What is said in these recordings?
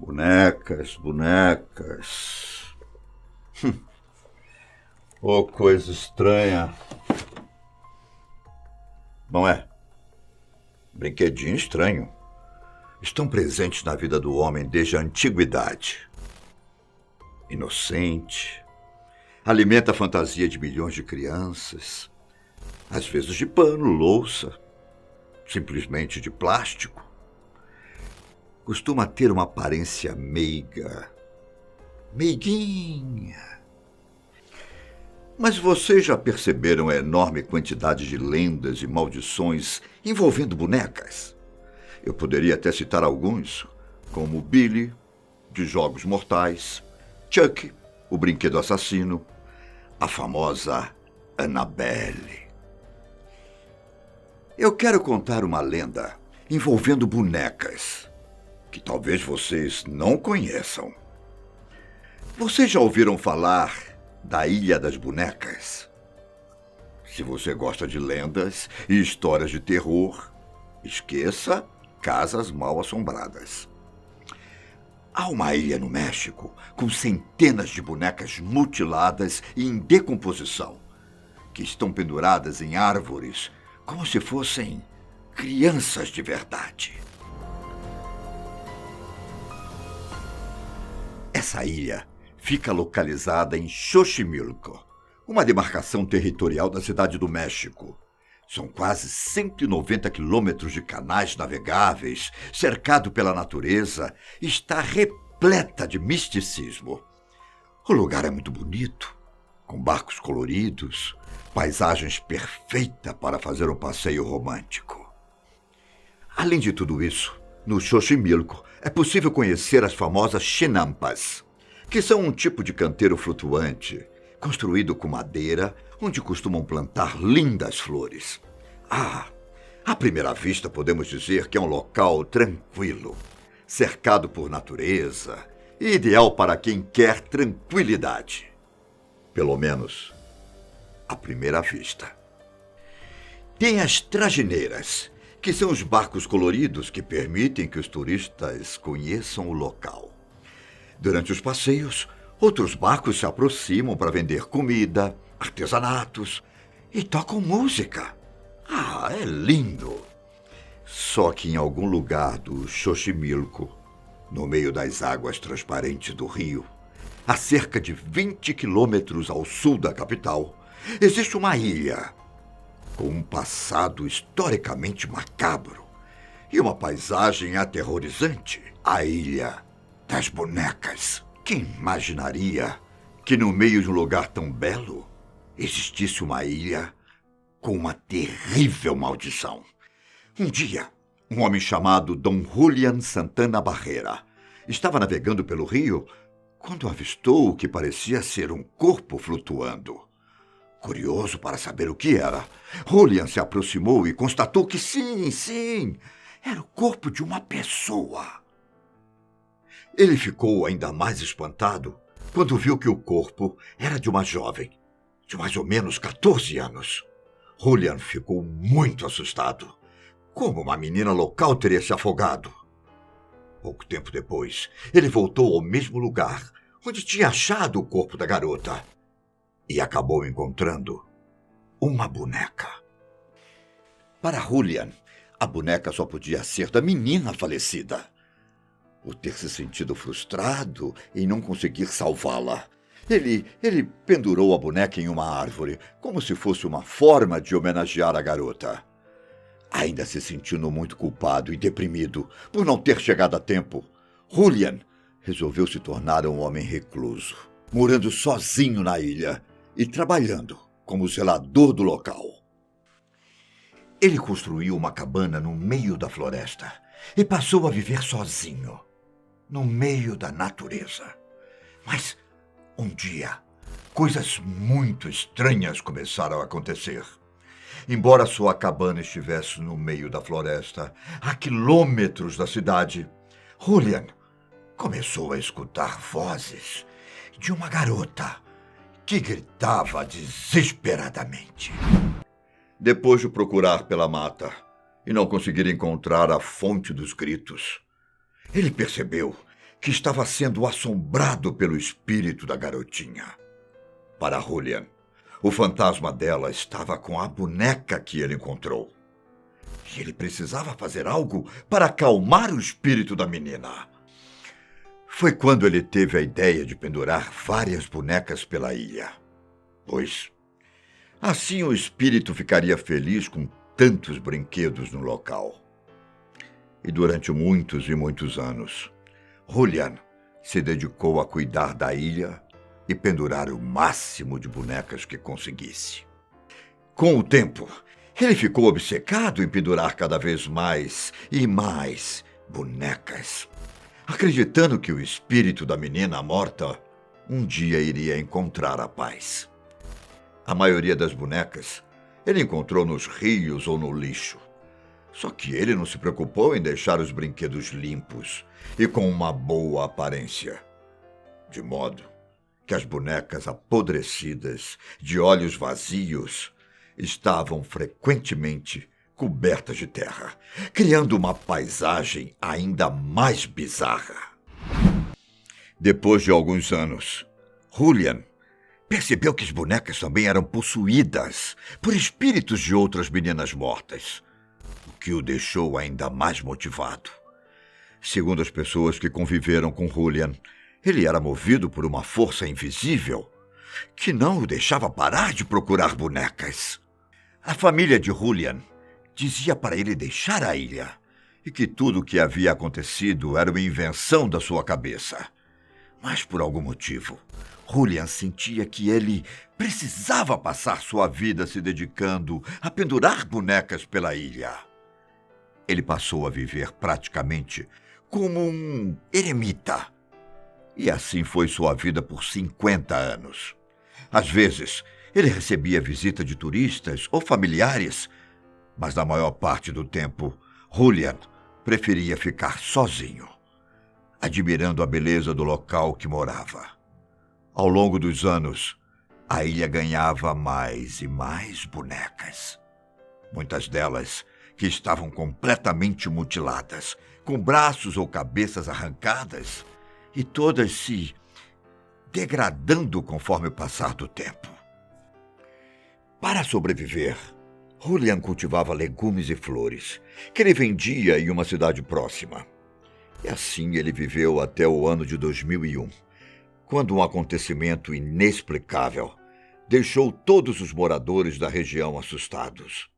Bonecas, bonecas. Oh, coisa estranha. Não é? Brinquedinho estranho. Estão presentes na vida do homem desde a antiguidade. Inocente. Alimenta a fantasia de milhões de crianças. Às vezes de pano, louça. Simplesmente de plástico. Costuma ter uma aparência meiga. Meiguinha. Mas vocês já perceberam a enorme quantidade de lendas e maldições envolvendo bonecas? Eu poderia até citar alguns, como Billy, de Jogos Mortais, Chuck, o brinquedo assassino, a famosa Annabelle. Eu quero contar uma lenda envolvendo bonecas, que talvez vocês não conheçam. Vocês já ouviram falar da Ilha das Bonecas? Se você gosta de lendas e histórias de terror, esqueça Casas Mal-Assombradas. Há uma ilha no México com centenas de bonecas mutiladas e em decomposição, que estão penduradas em árvores como se fossem crianças de verdade. Essa ilha fica localizada em Xochimilco, uma demarcação territorial da cidade do México. São quase 190 quilômetros de canais navegáveis, cercado pela natureza, e está repleta de misticismo. O lugar é muito bonito, com barcos coloridos, paisagens perfeitas para fazer um passeio romântico. Além de tudo isso, no Xochimilco é possível conhecer as famosas chinampas, que são um tipo de canteiro flutuante, construído com madeira, onde costumam plantar lindas flores. À primeira vista podemos dizer que é um local tranquilo, cercado por natureza, e ideal para quem quer tranquilidade. Pelo menos, à primeira vista. Tem as tragineiras, que são os barcos coloridos que permitem que os turistas conheçam o local. Durante os passeios, outros barcos se aproximam para vender comida, artesanatos e tocam música. É lindo! Só que em algum lugar do Xochimilco, no meio das águas transparentes do rio, a cerca de 20 quilômetros ao sul da capital, existe uma ilha com um passado historicamente macabro e uma paisagem aterrorizante. A Ilha das Bonecas. Quem imaginaria que no meio de um lugar tão belo existisse uma ilha com uma terrível maldição? Um dia, um homem chamado Dom Julián Santana Barrera estava navegando pelo rio quando avistou o que parecia ser um corpo flutuando. Curioso para saber o que era, Julián se aproximou e constatou que sim, era o corpo de uma pessoa. Ele ficou ainda mais espantado quando viu que o corpo era de uma jovem, de mais ou menos 14 anos. Julián ficou muito assustado. Como uma menina local teria se afogado? Pouco tempo depois, ele voltou ao mesmo lugar onde tinha achado o corpo da garota e acabou encontrando uma boneca. Para Julián, a boneca só podia ser da menina falecida. Por ter se sentido frustrado em não conseguir salvá-la, ele pendurou a boneca em uma árvore, como se fosse uma forma de homenagear a garota. Ainda se sentindo muito culpado e deprimido por não ter chegado a tempo, Julián resolveu se tornar um homem recluso, morando sozinho na ilha e trabalhando como zelador do local. Ele construiu uma cabana no meio da floresta e passou a viver sozinho, no meio da natureza. Mas, um dia, coisas muito estranhas começaram a acontecer. Embora sua cabana estivesse no meio da floresta, a quilômetros da cidade, Julián começou a escutar vozes de uma garota que gritava desesperadamente. Depois de procurar pela mata e não conseguir encontrar a fonte dos gritos, ele percebeu que estava sendo assombrado pelo espírito da garotinha. Para Julian, o fantasma dela estava com a boneca que ele encontrou. E ele precisava fazer algo para acalmar o espírito da menina. Foi quando ele teve a ideia de pendurar várias bonecas pela ilha. Pois assim o espírito ficaria feliz com tantos brinquedos no local. E durante muitos e muitos anos, Julian se dedicou a cuidar da ilha e pendurar o máximo de bonecas que conseguisse. Com o tempo, ele ficou obcecado em pendurar cada vez mais e mais bonecas, acreditando que o espírito da menina morta um dia iria encontrar a paz. A maioria das bonecas ele encontrou nos rios ou no lixo. Só que ele não se preocupou em deixar os brinquedos limpos e com uma boa aparência. De modo que as bonecas apodrecidas, de olhos vazios, estavam frequentemente cobertas de terra, criando uma paisagem ainda mais bizarra. Depois de alguns anos, Julian percebeu que as bonecas também eram possuídas por espíritos de outras meninas mortas, o que o deixou ainda mais motivado. Segundo as pessoas que conviveram com Julian, ele era movido por uma força invisível que não o deixava parar de procurar bonecas. A família de Julian dizia para ele deixar a ilha e que tudo o que havia acontecido era uma invenção da sua cabeça. Mas por algum motivo, Julian sentia que ele precisava passar sua vida se dedicando a pendurar bonecas pela ilha. Ele passou a viver praticamente como um eremita. E assim foi sua vida por 50 anos. Às vezes, ele recebia visita de turistas ou familiares, mas na maior parte do tempo, Julian preferia ficar sozinho, admirando a beleza do local que morava. Ao longo dos anos, a ilha ganhava mais e mais bonecas. Muitas delas que estavam completamente mutiladas, com braços ou cabeças arrancadas, e todas se degradando conforme o passar do tempo. Para sobreviver, Julian cultivava legumes e flores, que ele vendia em uma cidade próxima. E assim ele viveu até o ano de 2001, quando um acontecimento inexplicável deixou todos os moradores da região assustados.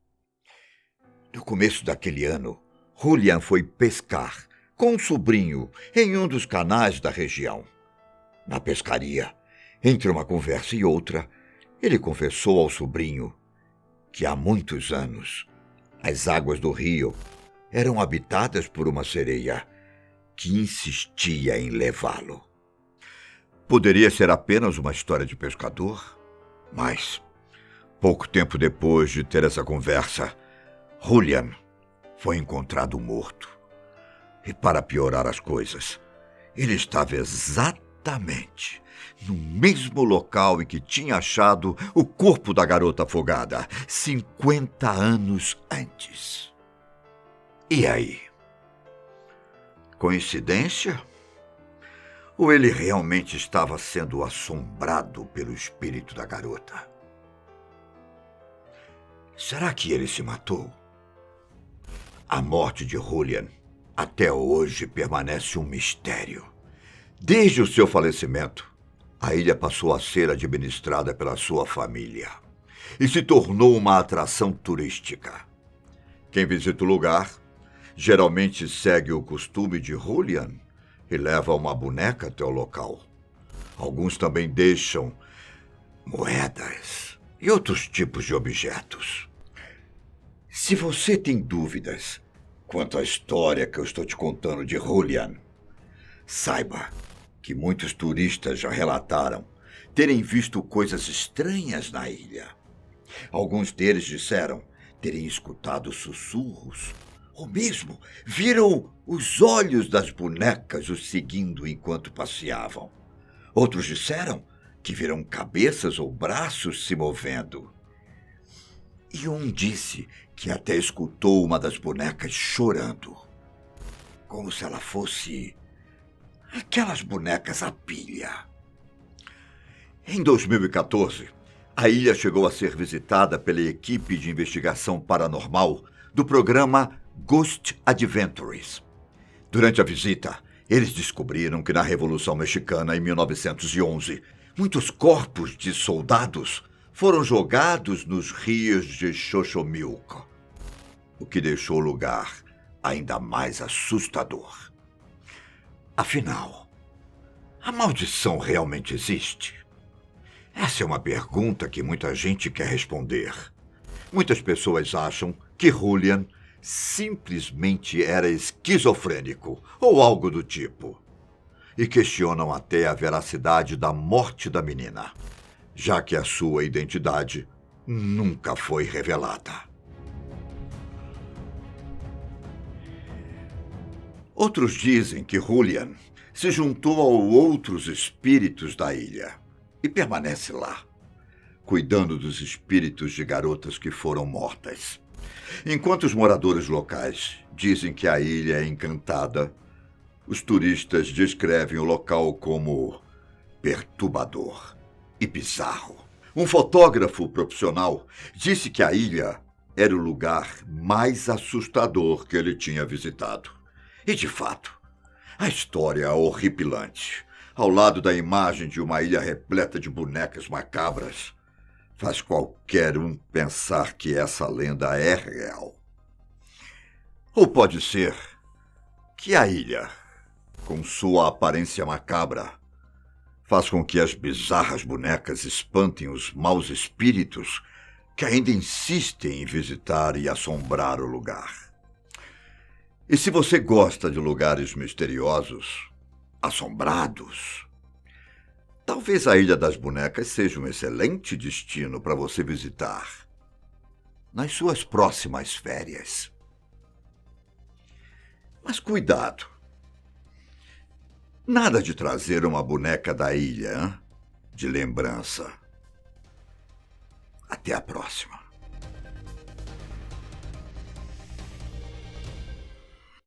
No começo daquele ano, Julian foi pescar com um sobrinho em um dos canais da região. Na pescaria, entre uma conversa e outra, ele confessou ao sobrinho que há muitos anos as águas do rio eram habitadas por uma sereia que insistia em levá-lo. Poderia ser apenas uma história de pescador, mas, pouco tempo depois de ter essa conversa, Julian foi encontrado morto. E para piorar as coisas, ele estava exatamente no mesmo local em que tinha achado o corpo da garota afogada 50 anos antes. E aí? Coincidência? Ou ele realmente estava sendo assombrado pelo espírito da garota? Será que ele se matou? A morte de Julian até hoje permanece um mistério. Desde o seu falecimento, a ilha passou a ser administrada pela sua família e se tornou uma atração turística. Quem visita o lugar geralmente segue o costume de Julian e leva uma boneca até o local. Alguns também deixam moedas e outros tipos de objetos. Se você tem dúvidas quanto à história que eu estou te contando de Julian, saiba que muitos turistas já relataram terem visto coisas estranhas na ilha. Alguns deles disseram terem escutado sussurros, ou mesmo viram os olhos das bonecas os seguindo enquanto passeavam. Outros disseram que viram cabeças ou braços se movendo. E um disse que até escutou uma das bonecas chorando, como se ela fosse aquelas bonecas à pilha. Em 2014, a ilha chegou a ser visitada pela equipe de investigação paranormal do programa Ghost Adventures. Durante a visita, eles descobriram que na Revolução Mexicana, em 1911, muitos corpos de soldados foram jogados nos rios de Xochimilco, o que deixou o lugar ainda mais assustador. Afinal, a maldição realmente existe? Essa é uma pergunta que muita gente quer responder. Muitas pessoas acham que Julian simplesmente era esquizofrênico ou algo do tipo. E questionam até a veracidade da morte da menina, já que a sua identidade nunca foi revelada. Outros dizem que Julian se juntou a outros espíritos da ilha e permanece lá, cuidando dos espíritos de garotas que foram mortas. Enquanto os moradores locais dizem que a ilha é encantada, os turistas descrevem o local como perturbador e bizarro. Um fotógrafo profissional disse que a ilha era o lugar mais assustador que ele tinha visitado. E, de fato, a história é horripilante. Ao lado da imagem de uma ilha repleta de bonecas macabras, faz qualquer um pensar que essa lenda é real. Ou pode ser que a ilha, com sua aparência macabra, faz com que as bizarras bonecas espantem os maus espíritos que ainda insistem em visitar e assombrar o lugar. E se você gosta de lugares misteriosos, assombrados, talvez a Ilha das Bonecas seja um excelente destino para você visitar nas suas próximas férias. Mas cuidado! Nada de trazer uma boneca da ilha, hein? De lembrança. Até a próxima.